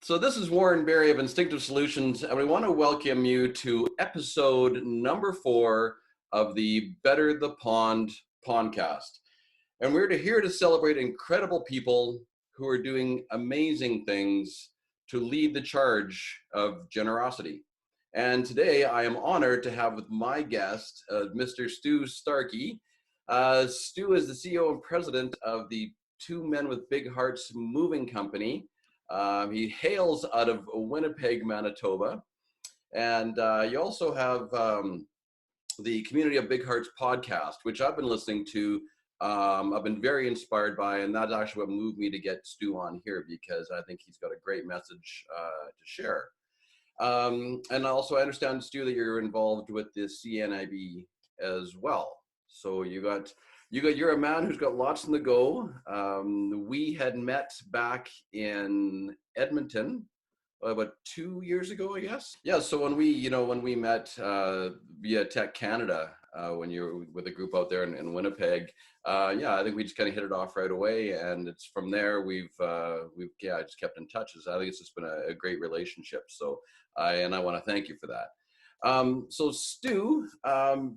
So this is Warren Berry of Instinctive Solutions, and we want to welcome you to episode number 4 of the Better the Pond Pondcast. And we're here to celebrate incredible people who are doing amazing things to lead the charge of generosity. And today I am honored to have with my guest, Mr. Stu Starkey. Stu is the CEO and president of the Two Men with Big Hearts Moving Company. He hails out of Winnipeg, Manitoba. And you also have the Community of Big Hearts podcast, which I've been listening to. I've been very inspired by, and that's actually what moved me to get Stu on here, because I think he's got a great message to share. And also I understand, Stu, that you're involved with the CNIB as well. So you're a man who's got lots on the go. We had met back in Edmonton about 2 years ago, I guess. Yeah. So when we met via Tech Canada, when you were with a group out there in Winnipeg, I think we just kind of hit it off right away, and it's from there we've just kept in touch. I think it's just been a great relationship. So I want to thank you for that. So Stu,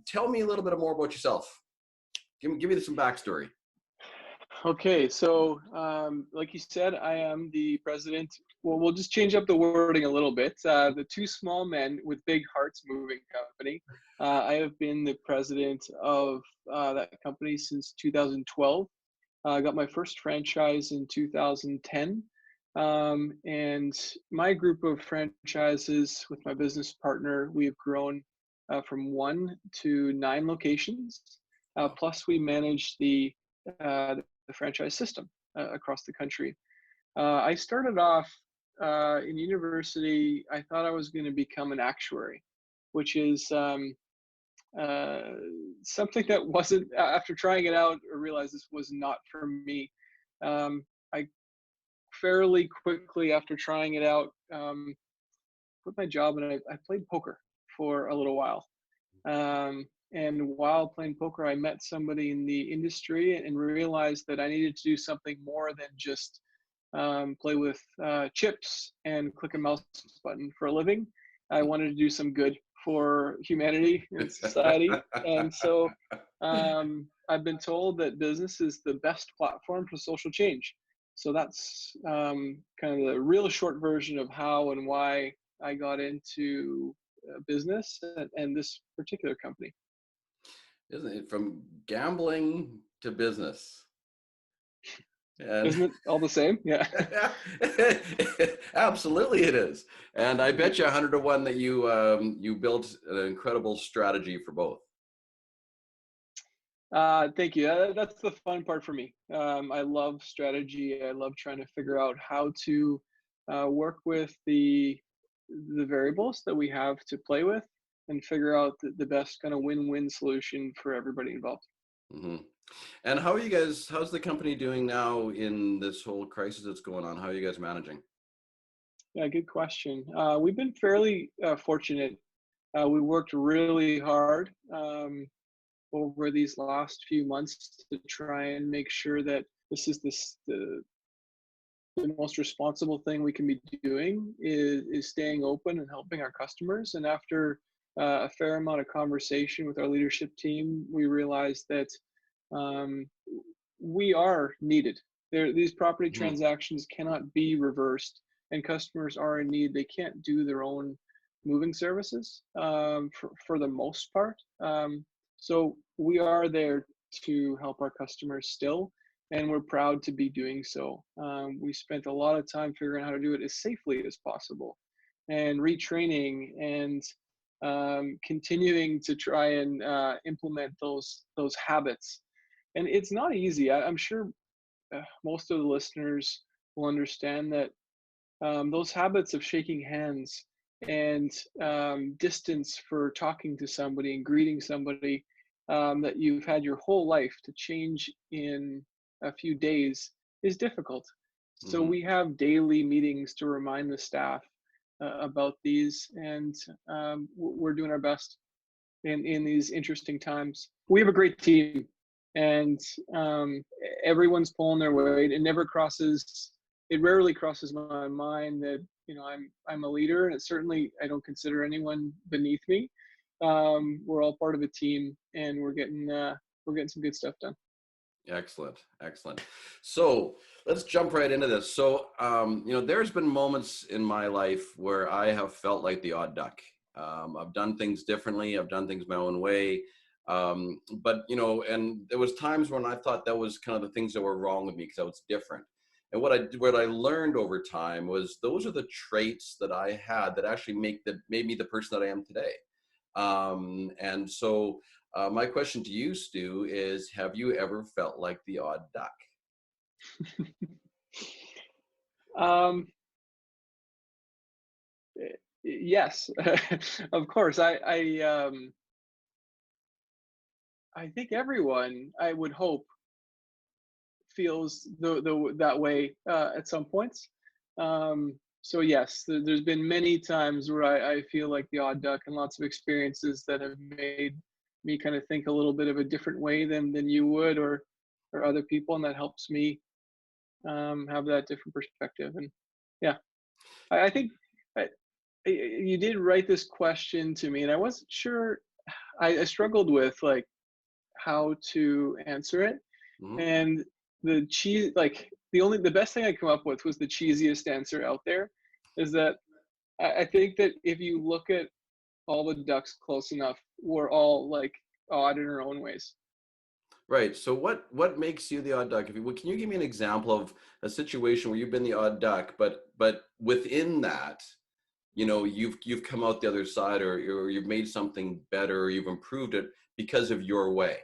tell me a little bit more about yourself. Give me some backstory. Okay, so like you said, I am the president. Well, we'll just change up the wording a little bit. The Two Small Men with Big Hearts Moving Company. I have been the president of that company since 2012. I got my first franchise in 2010. And my group of franchises with my business partner, we've grown from 1 to 9 locations. Plus, we manage the franchise system across the country. I started off in university. I thought I was going to become an actuary, which is something that wasn't, after trying it out, I realized this was not for me. I fairly quickly, after trying it out, quit my job, and I played poker for a little while. And while playing poker, I met somebody in the industry and realized that I needed to do something more than just play with chips and click a mouse button for a living. I wanted to do some good for humanity and society. And so I've been told that business is the best platform for social change. So that's kind of the real short version of how and why I got into business and this particular company. Isn't it, from gambling to business? And isn't it all the same? Yeah. Absolutely it is. And I bet you 100 to 1 that you built an incredible strategy for both. Thank you. That's the fun part for me. I love strategy. I love trying to figure out how to work with the variables that we have to play with and figure out the best kind of win-win solution for everybody involved. Mm-hmm. And how are you guys, how's the company doing now in this whole crisis that's going on? How are you guys managing? Yeah, good question. We've been fairly fortunate. We worked really hard over these last few months to try and make sure that this is the most responsible thing we can be doing is staying open and helping our customers. And after a fair amount of conversation with our leadership team, we realized that we are needed. These property transactions cannot be reversed, and customers are in need. They can't do their own moving services for the most part. So we are there to help our customers still, and we're proud to be doing so. We spent a lot of time figuring out how to do it as safely as possible, and retraining and continuing to try and implement those habits. And it's not easy. I'm sure most of the listeners will understand that those habits of shaking hands and distance for talking to somebody and greeting somebody that you've had your whole life to change in a few days is difficult. So we have daily meetings to remind the staff about these, and we're doing our best in these interesting times. We have a great team, and everyone's pulling their weight. It never crosses it rarely crosses my mind that, I'm a leader, and it certainly, I don't consider anyone beneath me. We're all part of a team, and we're getting some good stuff done. Excellent, excellent. So let's jump right into this. So, there's been moments in my life where I have felt like the odd duck. I've done things differently. I've done things my own way. But and there was times when I thought that was kind of the things that were wrong with me because I was different. And what I learned over time was those are the traits that I had that actually made me the person that I am today. And so my question to you, Stu, is have you ever felt like the odd duck? Um, yes, of course. I think everyone, I would hope, feels that way at some points. So yes, there's been many times where I feel like the odd duck, and lots of experiences that have made me kind of think a little bit of a different way than you would, or other people, and that helps me have that different perspective. And yeah, I think I, you did write this question to me, and I wasn't sure. I struggled with like how to answer it, Mhm. and the best thing I come up with was the cheesiest answer out there, is that I think that if you look at all the ducks close enough, we're all like odd in our own ways. Right. So what makes you the odd duck? Can you give me an example of a situation where you've been the odd duck, but within that, you've come out the other side, or you've made something better, or you've improved it because of your way.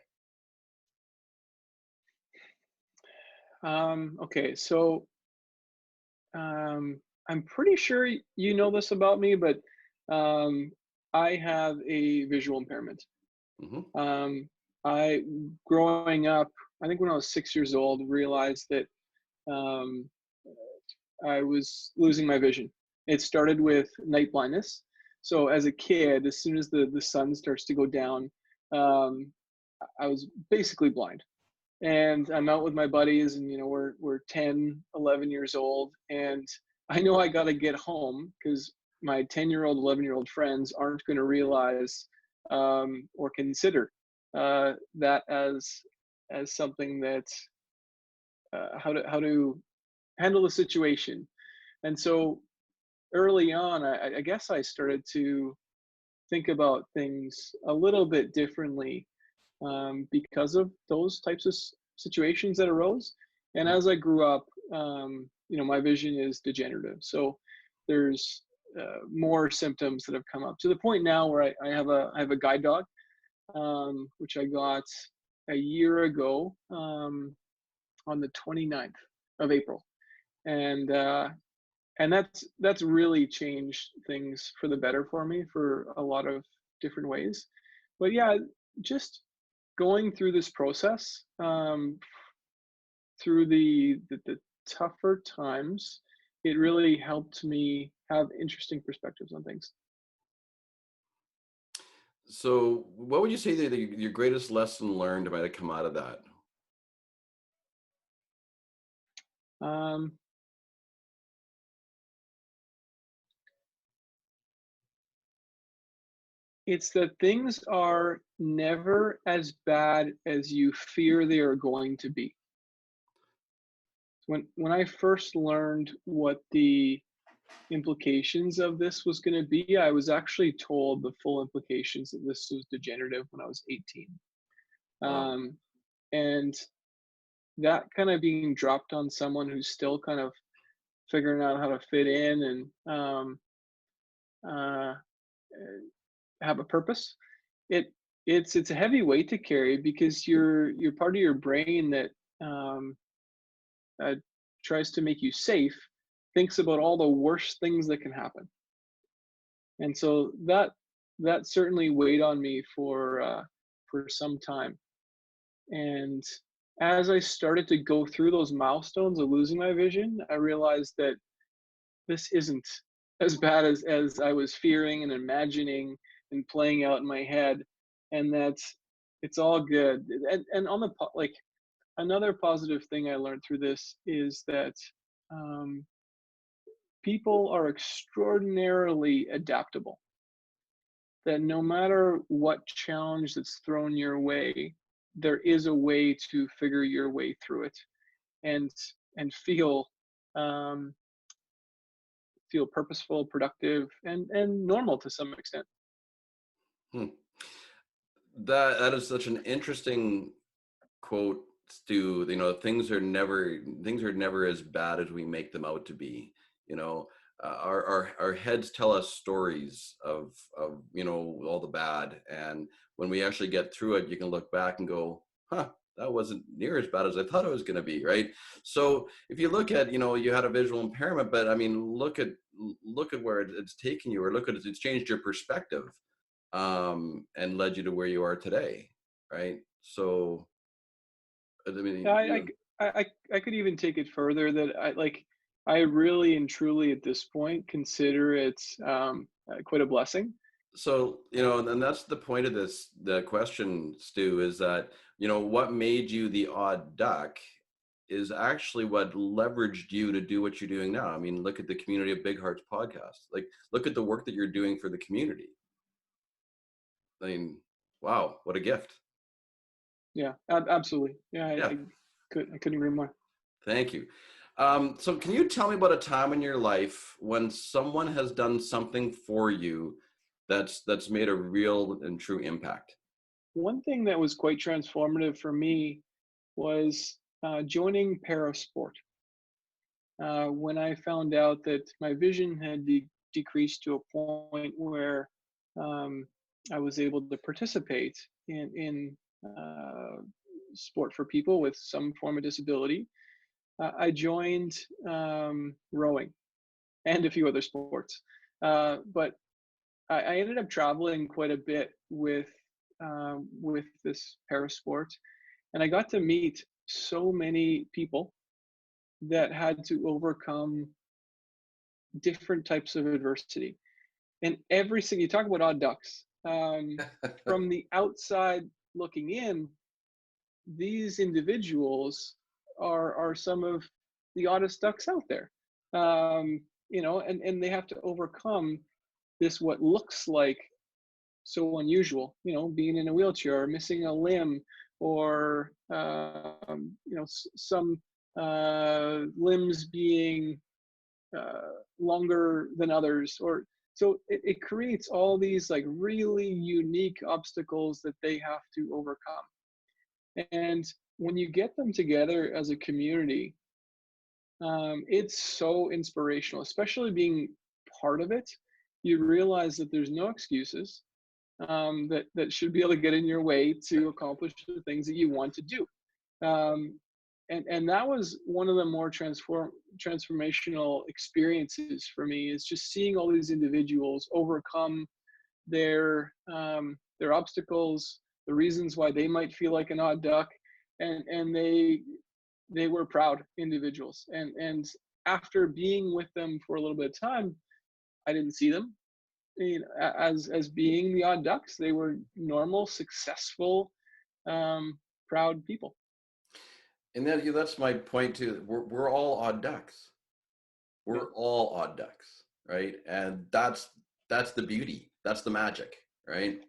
Okay, so I'm pretty sure you know this about me, but um, I have a visual impairment. Hmm. Um, I growing up, I think when I was 6 years old, realized that um, I was losing my vision. It started with night blindness. So as a kid, as soon as the sun starts to go down, um, I was basically blind. And I'm out with my buddies, and we're 10, 11 years old, and I know I got to get home because my 10-year-old, 11-year-old friends aren't going to realize or consider that as something that how to handle the situation. And so early on, I guess I started to think about things a little bit differently because of those types of situations that arose. And as I grew up, my vision is degenerative. So there's more symptoms that have come up to the point now where I have a guide dog, which I got a year ago on the 29th of April. And that's really changed things for the better for me for a lot of different ways. But yeah, just going through this process, through the tougher times, it really helped me have interesting perspectives on things. So, what would you say that your greatest lesson learned might have come out of that? Um, it's that things are never as bad as you fear they are going to be. When I first learned what the implications of this was going to be, I was actually told the full implications that this was degenerative when I was 18. Wow. Um, and that kind of being dropped on someone who's still kind of figuring out how to fit in and uh, have a purpose, it it's a heavy weight to carry because you're part of your brain that um, uh, tries to make you safe, thinks about all the worst things that can happen. And so that certainly weighed on me for some time. And as I started to go through those milestones of losing my vision, I realized that this isn't as bad as I was fearing and imagining and playing out in my head, and that it's all good. And on the like another positive thing I learned through this is that um, people are extraordinarily adaptable, that no matter what challenge that's thrown your way, there is a way to figure your way through it and feel um, feel purposeful, productive, and normal to some extent. Hmm. That is such an interesting quote, Stu. Things are never as bad as we make them out to be. You know, our heads tell us stories of all the bad, and when we actually get through it, you can look back and go, huh, that wasn't near as bad as I thought it was going to be, right? So if you look at, you had a visual impairment, but I mean, look at where it's taken you, or look at it's changed your perspective, and led you to where you are today, right? So I Yeah, mean, I could even take it further that I really and truly at this point consider it quite a blessing. so and that's the point of the question, Stu, is that what made you the odd duck is actually what leveraged you to do what you're doing now. I mean, look at the community of Big Hearts podcast. Like, look at the work that you're doing for the community. I mean, wow, what a gift. Yeah, absolutely. Yeah, Yeah, I couldn't agree more. thank you. So can you tell me about a time in your life when someone has done something for you that's made a real and true impact? One thing that was quite transformative for me was joining parasport. When I found out that my vision had decreased to a point where um, I was able to participate in sport for people with some form of disability, I joined rowing and a few other sports. But I ended up traveling quite a bit with this parasport, and I got to meet so many people that had to overcome different types of adversity. And every single, you talk about odd ducks. From the outside looking in, these individuals are some of the oddest ducks out there. And they have to overcome this what looks like so unusual, being in a wheelchair or missing a limb, or some limbs being longer than others, or so it creates all these like really unique obstacles that they have to overcome. And when you get them together as a community, it's so inspirational, especially being part of it. You realize that there's no excuses, that should be able to get in your way to accomplish the things that you want to do. And that was one of the more transformational experiences for me, is just seeing all these individuals overcome their obstacles, the reasons why they might feel like an odd duck, and they were proud individuals. And after being with them for a little bit of time, I didn't see them as being the odd ducks. They were normal, successful, proud people. And that's my point too. We're all odd ducks. Yeah. We're all odd ducks, right? And that's the beauty. That's the magic, right?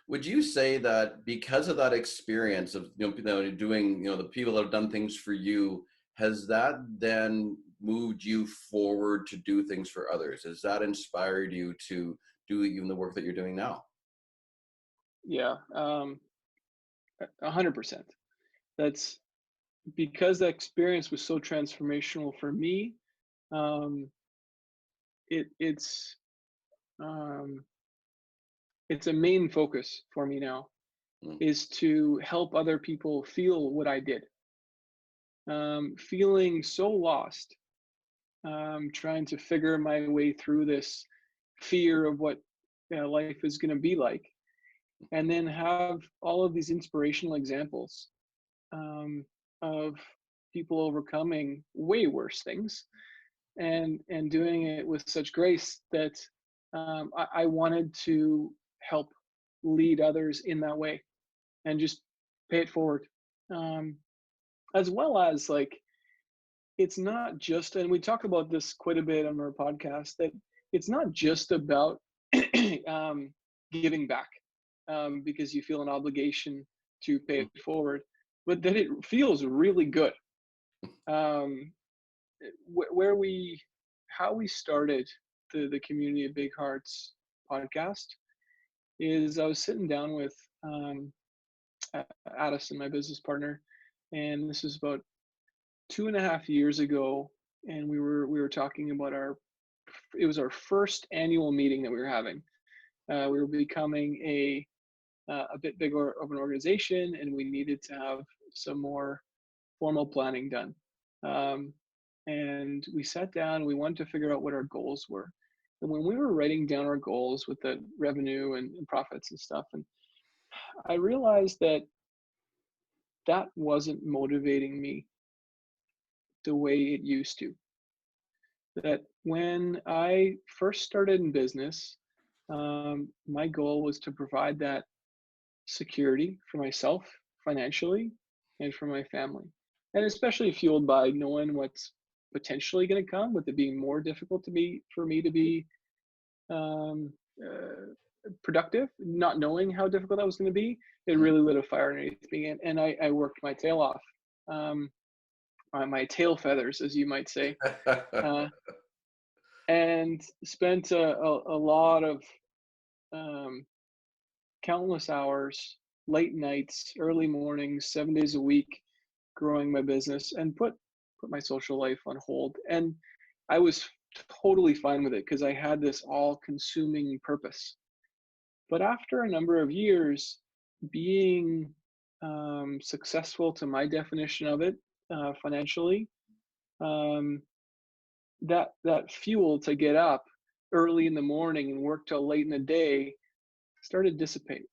Would you say that because of that experience of doing the people that have done things for you, has that then moved you forward to do things for others? Has that inspired you to do even the work that you're doing now? Yeah, 100%. That's because that experience was so transformational for me. Um, it's um, it's a main focus for me now, Mm. is to help other people feel what I did. Feeling so lost, trying to figure my way through this fear of what life is going to be like, and then have all of these inspirational examples um, of people overcoming way worse things and doing it with such grace that I wanted to help lead others in that way and just pay it forward, um, as well as like it's not just, and we talk about this quite a bit on our podcast, that it's not just about um, giving back because you feel an obligation to pay it forward, but that it feels really good. Um, where we, how we started the Community of Big Hearts podcast is I was sitting down with Addison, my business partner, and this was about 2.5 years ago, and we were talking about our, it was our first annual meeting that we were having. We were becoming a bit bigger of an organization, and we needed to have some more formal planning done. Um, and we sat down. We wanted to figure out what our goals were. And when we were writing down our goals with the revenue and profits and stuff, and I realized that that wasn't motivating me the way it used to. That when I first started in business, my goal was to provide that security for myself financially and for my family. And especially fueled by knowing what's potentially going to come, with it being more difficult to be for me to be um, productive, not knowing how difficult that was going to be. It really lit a fire underneath me, and I worked my tail off, my tail feathers, as you might say, uh, and spent a lot of um, countless hours, late nights, early mornings, 7 days a week, growing my business, and put my social life on hold. And I was totally fine with it because I had this all-consuming purpose. But after a number of years, being successful to my definition of it financially, um, that fuel to get up early in the morning and work till late in the day started to dissipate.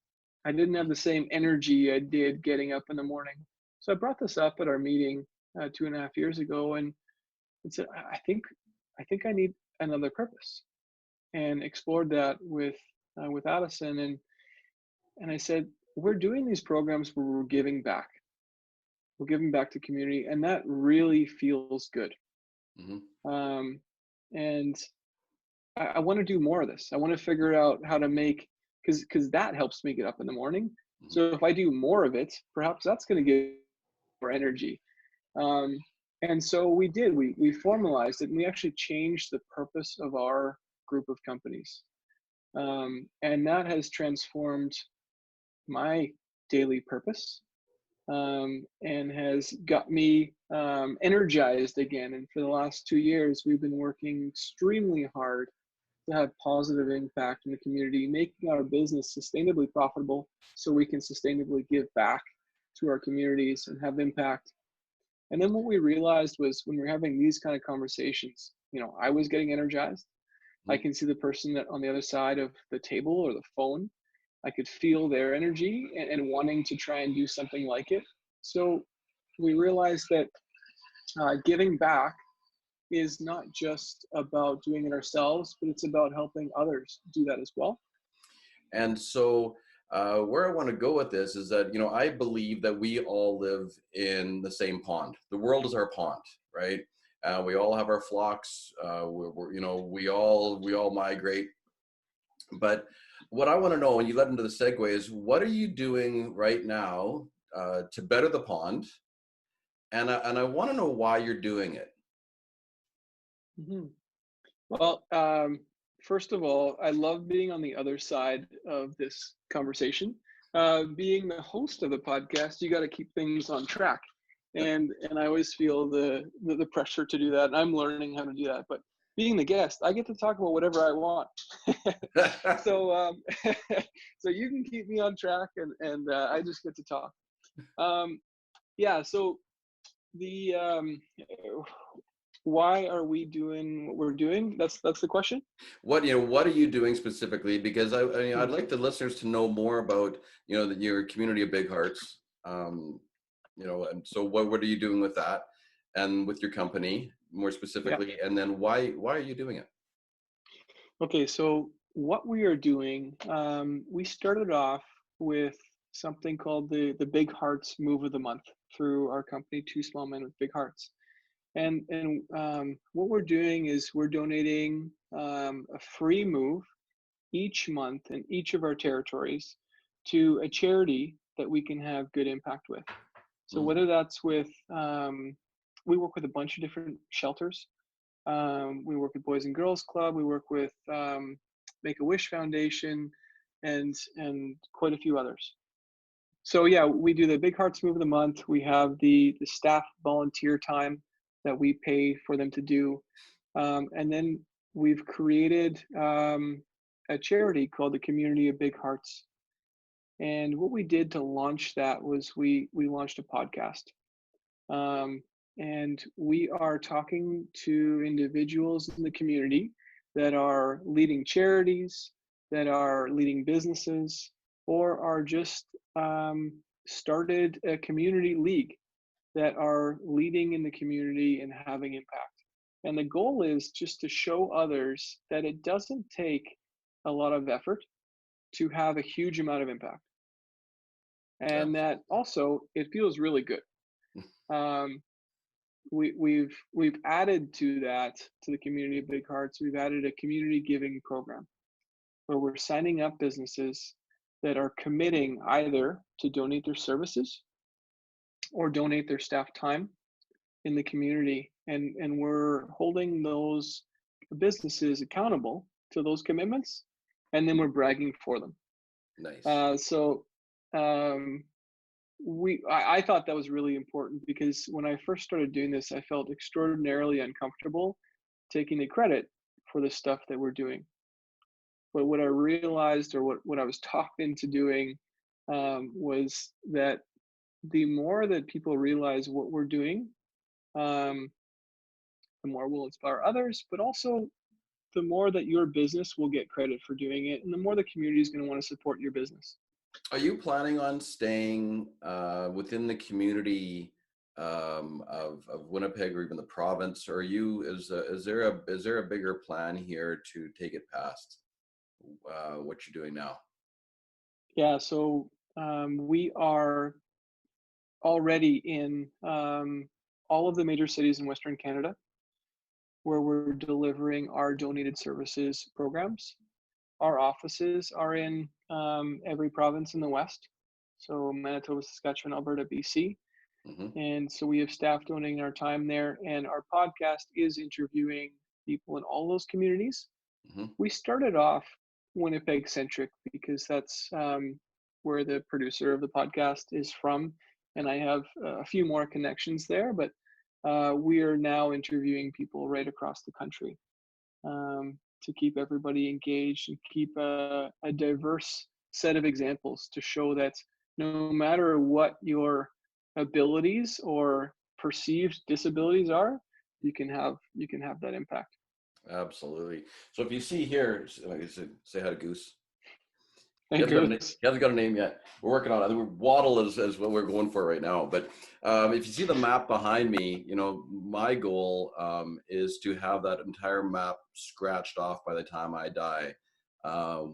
I didn't have the same energy I did getting up in the morning. So I brought this up at our meeting 2.5 years ago, and said, I think I need another purpose, and explored that with Addison, and I said, we're doing these programs where we're giving back. We're giving back to community, and that really feels good. Mm-hmm. And I want to do more of this. I want to figure out how to make, because that helps me get up in the morning. Mm-hmm. So if I do more of it, perhaps that's going to give more energy. And so we did. We formalized it, and we actually changed the purpose of our group of companies, and that has transformed my daily purpose, and has got me energized again. And for the last 2 years, we've been working extremely hard to have positive impact in the community, making our business sustainably profitable so we can sustainably give back to our communities and have impact. And then what we realized was, when we're having these kind of conversations, I was getting energized. I can see the person that on the other side of the table or the phone. I could feel their energy and wanting to try and do something like it. So we realized that giving back is not just about doing it ourselves, but it's about helping others do that as well. And so where I want to go with this is that, I believe that we all live in the same pond. The world is our pond, right? We all have our flocks. We all migrate. But what I want to know, and you led into the segue, is what are you doing right now to better the pond? And I want to know why you're doing it. Mm-hmm. Well, first of all, I love being on the other side of this conversation. Being the host of the podcast, you got to keep things on track, and I always feel the pressure to do that. And I'm learning how to do that. But being the guest, I get to talk about whatever I want. So so you can keep me on track, and I just get to talk. Yeah. So the why are we doing what we're doing? That's the question. What are you doing specifically? Because I'd like the listeners to know more about your Community of Big Hearts. And so what are you doing with that, and with your company more specifically, Yeah. and then why are you doing it? Okay, so what we are doing, we started off with something called the Big Hearts Move of the Month through our company, Two Small Men with Big Hearts. And what we're doing is we're donating a free move each month in each of our territories to a charity that we can have good impact with. So Mm. whether that's with, we work with a bunch of different shelters. We work with Boys and Girls Club. We work with Make a Wish Foundation, and quite a few others. So yeah, we do the Big Hearts Move of the Month. We have the staff volunteer time that we pay for them to do, and then we've created a charity called the Community of Big Hearts. And what we did to launch that was we launched a podcast. Um, and we are talking to individuals in the community that are leading charities, that are leading businesses, or are just started a community league that are leading in the community and having impact. And the goal is just to show others that it doesn't take a lot of effort to have a huge amount of impact. Yeah. And that also it feels really good. Um, we've added to that, to the Community of Big Hearts. We've added a community giving program where we're signing up businesses that are committing either to donate their services or donate their staff time in the community, and we're holding those businesses accountable to those commitments, and then we're bragging for them. Nice. So um, I thought that was really important, because when I first started doing this, I felt extraordinarily uncomfortable taking the credit for the stuff that we're doing. But what I realized, or what I was talked into doing, was that the more that people realize what we're doing, um, the more we'll inspire others, but also the more that your business will get credit for doing it, and the more the community is going to want to support your business. Are you planning on staying within the community of Winnipeg or even the province? Or is there a bigger plan here to take it past what you're doing now? Yeah, so we are already in all of the major cities in Western Canada where we're delivering our donated services programs. Our offices are in every province in the West, so Manitoba, Saskatchewan, Alberta, BC. Hmm. And so we have staff donating our time there, and our podcast is interviewing people in all those communities. Hmm. We started off Winnipeg centric because that's where the producer of the podcast is from, and I have a few more connections there. But we are now interviewing people right across the country, to keep everybody engaged and keep a diverse set of examples to show that no matter what your abilities or perceived disabilities are, you can have that impact. Absolutely. So if you see here, like I said, say hi to Goose. He Hey, hasn't got a, Goose. he hasn't got a name yet. We're working on it. I think Waddle is what we're going for right now. But if you see the map behind me, my goal is to have that entire map scratched off by the time I die,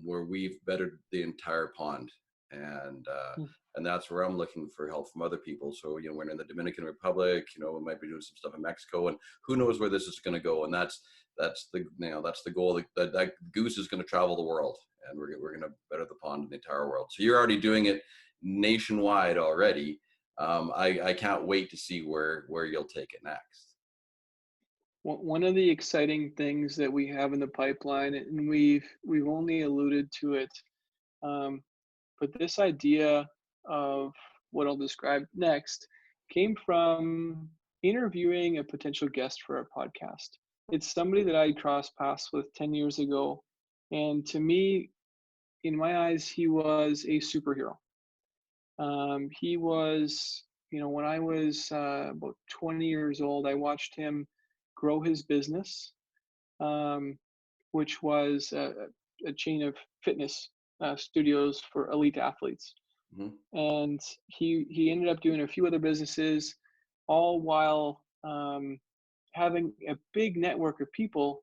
where we've bettered the entire pond, and uh, Hmm. and that's where I'm looking for help from other people. So we're in the Dominican Republic. We might be doing some stuff in Mexico, and who knows where this is going to go. And that's the goal. That Goose is going to travel the world, and we're going to better the pond in the entire world. So you're already doing it nationwide already. I can't wait to see where you'll take it next. One of the exciting things that we have in the pipeline, and we've only alluded to it, um, but this idea of what I'll describe next came from interviewing a potential guest for our podcast. It's somebody that I crossed paths with 10 years ago. And to me, in my eyes, he was a superhero. He was, when I was about 20 years old, I watched him grow his business, um, which was a chain of fitness studios for elite athletes. Mm-hmm. And he ended up doing a few other businesses, all while having a big network of people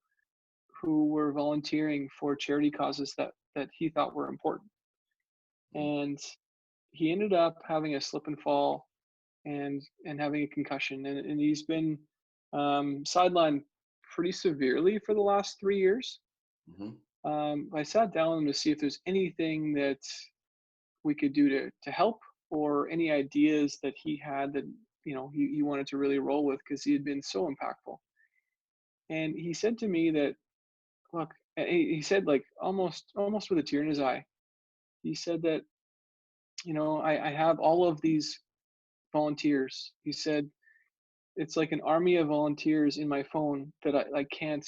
who were volunteering for charity causes that he thought were important. And he ended up having a slip and fall and having a concussion, and he's been sidelined pretty severely for the last 3 years. Hmm. I sat down to see if there's anything that we could do to help, or any ideas that he had that he wanted to really roll with, because he had been so impactful. And he said to me that, look, he said, like, almost with a tear in his eye, he said that, I have all of these volunteers. He said it's like an army of volunteers in my phone that I can't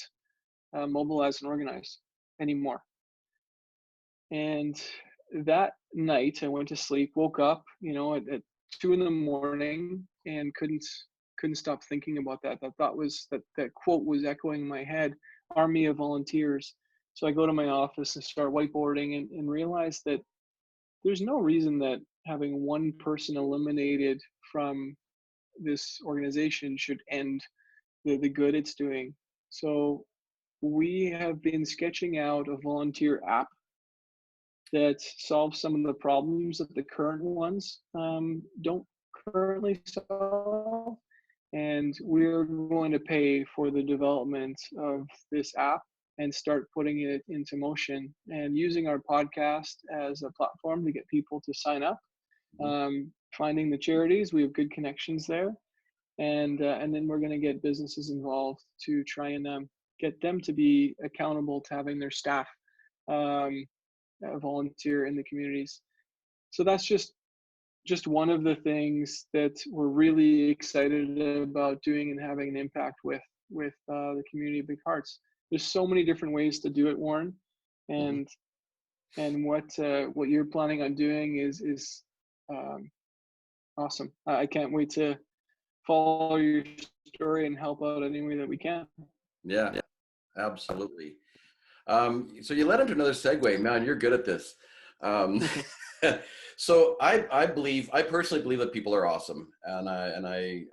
mobilize and organize anymore. And that night I went to sleep, woke up, at 2 in the morning, and couldn't stop thinking about that. That thought was that quote was echoing in my head, army of volunteers. So I go to my office and start whiteboarding, and realize that there's no reason that having one person eliminated from this organization should end the good it's doing. So we have been sketching out a volunteer app that solves some of the problems that the current ones don't currently solve. And we're going to pay for the development of this app and start putting it into motion, and using our podcast as a platform to get people to sign up. Finding the charities, we have good connections there, and then we're going to get businesses involved to try and get them to be accountable to having their staff um, volunteer in the communities. So that's just one of the things that we're really excited about doing and having an impact with the community of Big Hearts. There's so many different ways to do it, Warren, Hmm. and what you're planning on doing is um, awesome. I can't wait to follow your story and help out any way that we can. Yeah, absolutely. So you led into another segue. Man, you're good at this. Um, so I personally believe that people are awesome, and I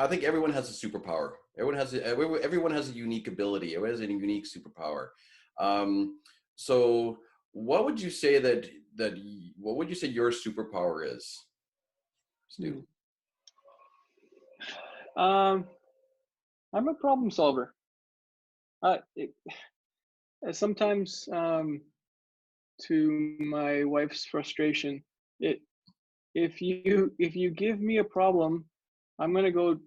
think everyone has a superpower. Everyone has a unique ability. Everyone has a unique superpower. Um, so what would you say what would you say your superpower is, Stu? Hmm. um, I'm a problem solver. It, sometimes, to my wife's frustration, it if you give me a problem, I'm gonna go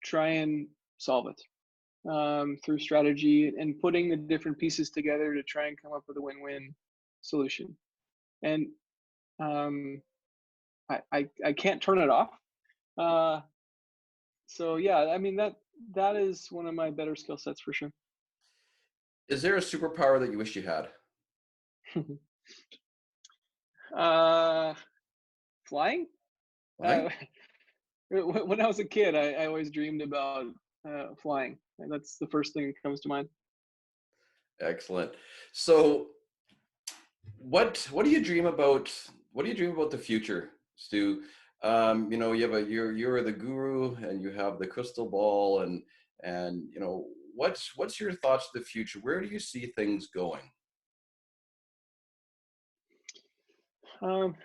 try and solve it through strategy and putting the different pieces together to try and come up with a win-win solution. And um, I can't turn it off. Uh, so yeah, I mean that is one of my better skill sets for sure. Is there a superpower that you wish you had? uh, Flying. Flying? Uh, when I was a kid, I always dreamed about flying. And that's the first thing that comes to mind. Excellent. So what do you dream about? What do you dream about the future, Stu? You're the guru and you have the crystal ball, and what's your thoughts of the future? Where do you see things going?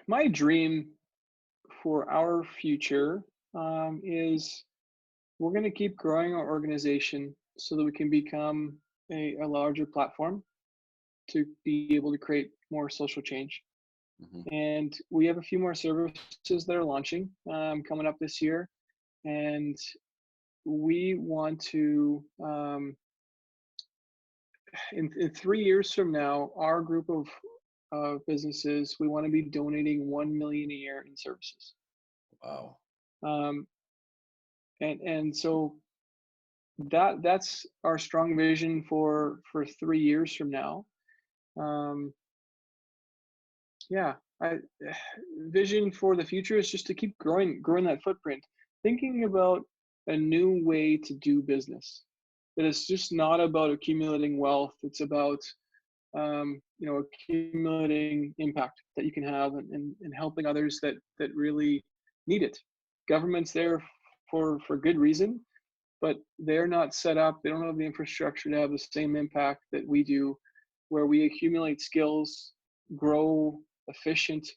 My dream for our future is we're going to keep growing our organization so that we can become a larger platform to be able to create more social change. Hmm. And we have a few more services that are launching coming up this year. And we want to, in 3 years from now, our group of businesses, we want to be donating 1 million a year in services. Wow. Um, and so that's our strong vision for 3 years from now. Um, yeah, I vision for the future is just to keep growing that footprint, thinking about a new way to do business. That it's just not about accumulating wealth. It's about accumulating impact that you can have, and helping others that really need it. Government's there for good reason, but they're not set up. They don't have the infrastructure to have the same impact that we do, where we accumulate skills, grow efficient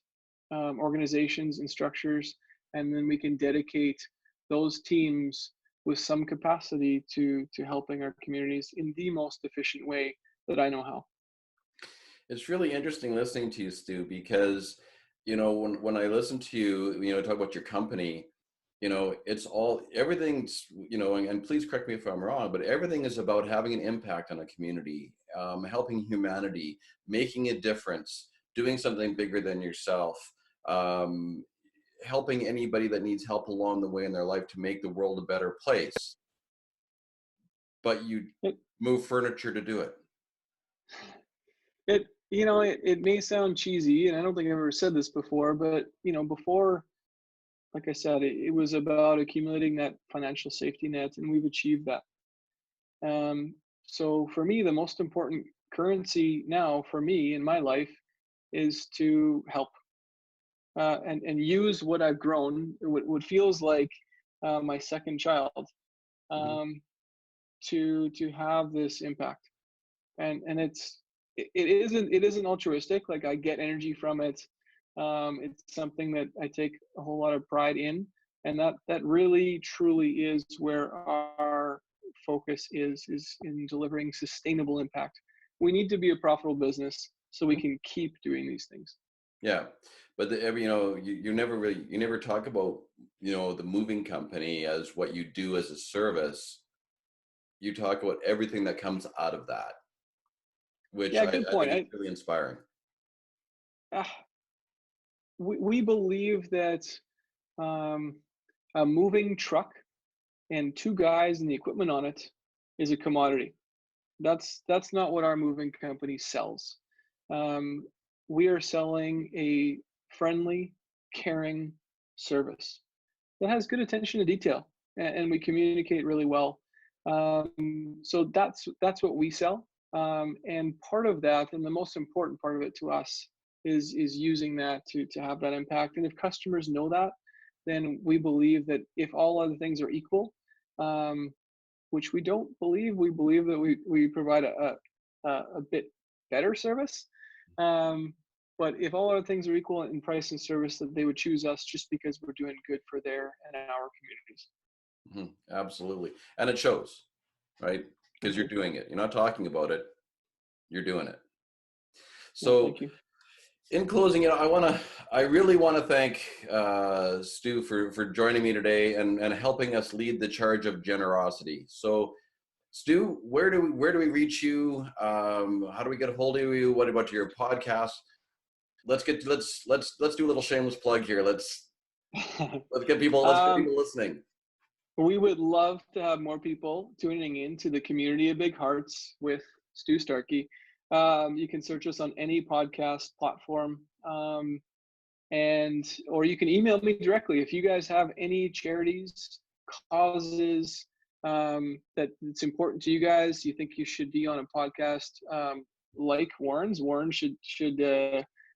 organizations and structures, and then we can dedicate those teams with some capacity to helping our communities in the most efficient way that I know how. It's really interesting listening to you, Stu, because, when I listen to you, talk about your company, it's all, everything's, and please correct me if I'm wrong, but everything is about having an impact on a community, helping humanity, making a difference, doing something bigger than yourself, um, helping anybody that needs help along the way in their life to make the world a better place. But you It, move furniture to do it. it may sound cheesy, and I don't think I've ever said this before, but before, like I said, it was about accumulating that financial safety net, and we've achieved that. So for me, the most important currency now for me in my life is to help, and use what I've grown, what feels like my second child, Mm-hmm. to have this impact. And it isn't altruistic. Like, I get energy from it. It's something that I take a whole lot of pride in, and that really truly is where our focus is in delivering sustainable impact. We need to be a profitable business so we can keep doing these things. Yeah, but you never talk about the moving company as what you do as a service. You talk about everything that comes out of that, which Yeah, I good think point. is really inspiring. Uh, we believe that um, a moving truck and two guys and the equipment on it is a commodity. That's not what our moving company sells. Um, we are selling a friendly, caring service that has good attention to detail, and we communicate really well. So that's what we sell. And part of that, and the most important part of it to us, is using that to have that impact. And if customers know that, then we believe that if all other things are equal, um, which we don't believe, we believe that we provide a bit better service. But if all other things are equal in price and service, that they would choose us just because we're doing good for their and our communities. Absolutely, and it shows, right? Because Thank you're you. doing it. You're not talking about it. You're doing it. No, So, thank you. in closing, I really want to thank Stu for joining me today and helping us lead the charge of generosity. So, Stu, where do we reach you? How do we get a hold of you? What about your podcast? Let's do a little shameless plug here. Let's get people um, listening. we would love to have more people tuning in to the community of big hearts with Stu Starkey. You can search us on any podcast platform. And or you can email me directly if you guys have any charities, causes, that it's important to you guys, you think you should be on a podcast, like Warren should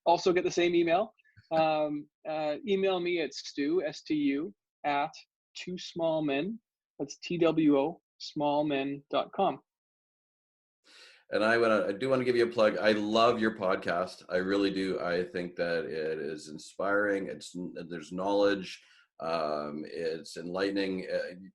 also get the same email. Email me at stu at two small men, that's TWO smallmen.com. And I do want to give you a plug. I love your podcast. I really do. I think that it is inspiring. There's knowledge. It's enlightening.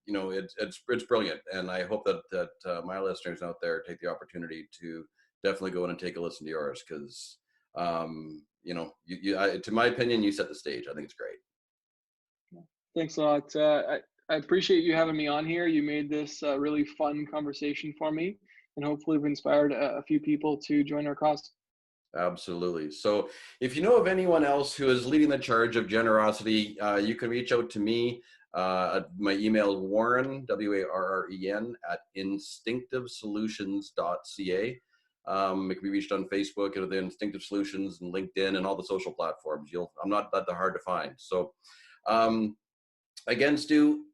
It's brilliant. And I hope that my listeners out there take the opportunity to definitely go in and take a listen to yours, because to my opinion, you set the stage. I think it's great. Thanks a lot. I appreciate you having me on here. You made this a really fun conversation for me, and hopefully we've inspired a few people to join our cause. Absolutely. So if you know of anyone else who is leading the charge of generosity, you can reach out to me. My email is Warren, WARREN, at instinctivesolutions.ca. It can be reached on Facebook and the Instinctive Solutions and LinkedIn and all the social platforms. I'm not that hard to find. So again, Stu,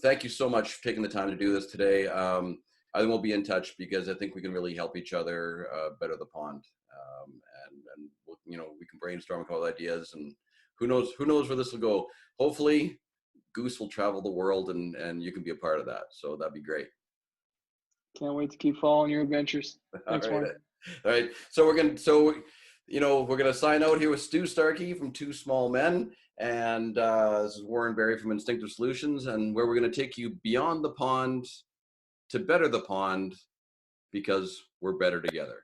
thank you so much for taking the time to do this today. I think we'll be in touch, because I think we can really help each other better the pond, and we can brainstorm a couple ideas, and who knows where this will go. Hopefully, Goose will travel the world, and you can be a part of that. So that'd be great. Can't wait to keep following your adventures. Thanks, All right, Warren. all right. So we're gonna sign out here with Stu Starkey from Two Small Men, And this is Warren Berry from Instinctive Solutions, and where we're going to take you beyond the pond to better the pond, because we're better together.